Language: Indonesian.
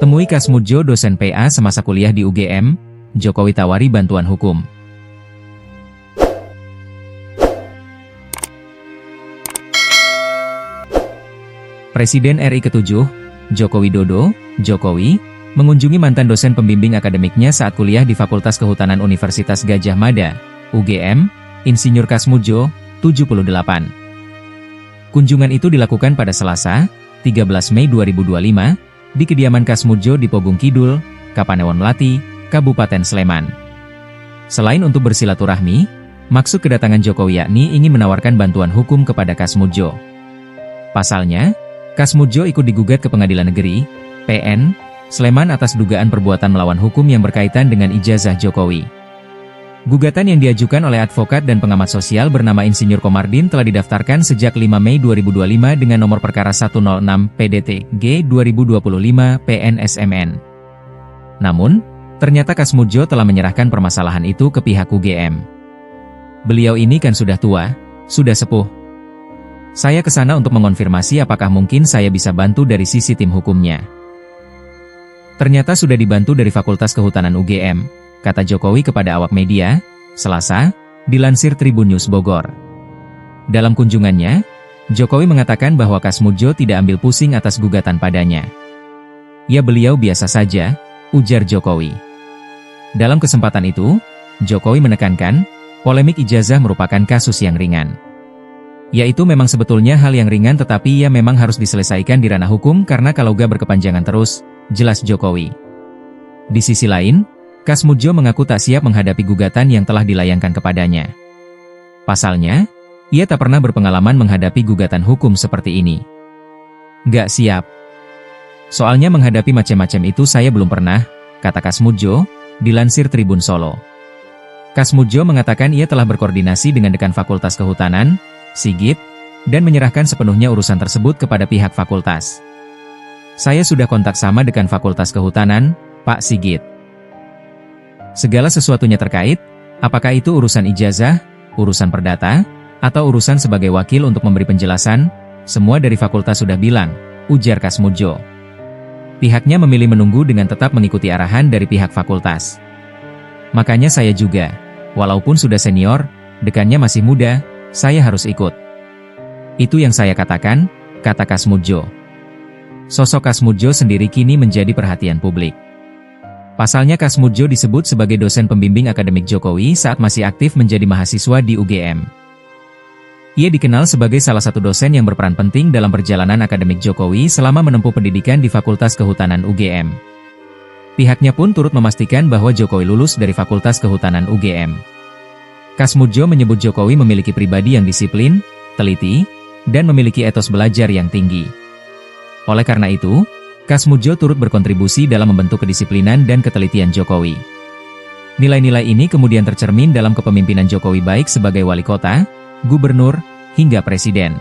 Temui Kasmudjo, dosen PA semasa kuliah di UGM, Jokowi tawari bantuan hukum. Presiden RI ke-7, Joko Widodo, Jokowi, mengunjungi mantan dosen pembimbing akademiknya saat kuliah di Fakultas Kehutanan Universitas Gadjah Mada, UGM, Insinyur Kasmudjo, 78. Kunjungan itu dilakukan pada Selasa, 13 Mei 2025, di kediaman Kasmudjo di Pogung Kidul, Kapanewon Melati, Kabupaten Sleman. Selain untuk bersilaturahmi, maksud kedatangan Jokowi yakni ingin menawarkan bantuan hukum kepada Kasmudjo. Pasalnya, Kasmudjo ikut digugat ke Pengadilan Negeri, PN, Sleman atas dugaan perbuatan melawan hukum yang berkaitan dengan ijazah Jokowi. Gugatan yang diajukan oleh advokat dan pengamat sosial bernama Insinyur Komardin telah didaftarkan sejak 5 Mei 2025 dengan nomor perkara 106 PDT G 2025 PNSMN. Namun, ternyata Kasmudjo telah menyerahkan permasalahan itu ke pihak UGM. Beliau ini kan sudah tua, sudah sepuh. Saya ke sana untuk mengonfirmasi apakah mungkin saya bisa bantu dari sisi tim hukumnya. Ternyata sudah dibantu dari Fakultas Kehutanan UGM, kata Jokowi kepada awak media, Selasa, dilansir Tribun News Bogor. Dalam kunjungannya, Jokowi mengatakan bahwa Kasmudjo tidak ambil pusing atas gugatan padanya. Ya, beliau biasa saja, ujar Jokowi. Dalam kesempatan itu, Jokowi menekankan, polemik ijazah merupakan kasus yang ringan. Yaitu memang sebetulnya hal yang ringan tetapi ia memang harus diselesaikan di ranah hukum karena kalau gak berkepanjangan terus, jelas Jokowi. Di sisi lain, Kasmudjo mengaku tak siap menghadapi gugatan yang telah dilayangkan kepadanya. Pasalnya, ia tak pernah berpengalaman menghadapi gugatan hukum seperti ini. Gak siap. Soalnya menghadapi macam-macam itu saya belum pernah, kata Kasmudjo, dilansir Tribun Solo. Kasmudjo mengatakan ia telah berkoordinasi dengan Dekan Fakultas Kehutanan, Sigit, dan menyerahkan sepenuhnya urusan tersebut kepada pihak fakultas. Saya sudah kontak sama Dekan Fakultas Kehutanan, Pak Sigit. Segala sesuatunya terkait, apakah itu urusan ijazah, urusan perdata, atau urusan sebagai wakil untuk memberi penjelasan, semua dari fakultas sudah bilang, ujar Kasmudjo. Pihaknya memilih menunggu dengan tetap mengikuti arahan dari pihak fakultas. Makanya saya juga, walaupun sudah senior, dekannya masih muda, saya harus ikut. Itu yang saya katakan, kata Kasmudjo. Sosok Kasmudjo sendiri kini menjadi perhatian publik. Pasalnya Kasmudjo disebut sebagai dosen pembimbing akademik Jokowi saat masih aktif menjadi mahasiswa di UGM. Ia dikenal sebagai salah satu dosen yang berperan penting dalam perjalanan akademik Jokowi selama menempuh pendidikan di Fakultas Kehutanan UGM. Pihaknya pun turut memastikan bahwa Jokowi lulus dari Fakultas Kehutanan UGM. Kasmudjo menyebut Jokowi memiliki pribadi yang disiplin, teliti, dan memiliki etos belajar yang tinggi. Oleh karena itu, Kasmudjo turut berkontribusi dalam membentuk kedisiplinan dan ketelitian Jokowi. Nilai-nilai ini kemudian tercermin dalam kepemimpinan Jokowi baik sebagai wali kota, gubernur, hingga presiden.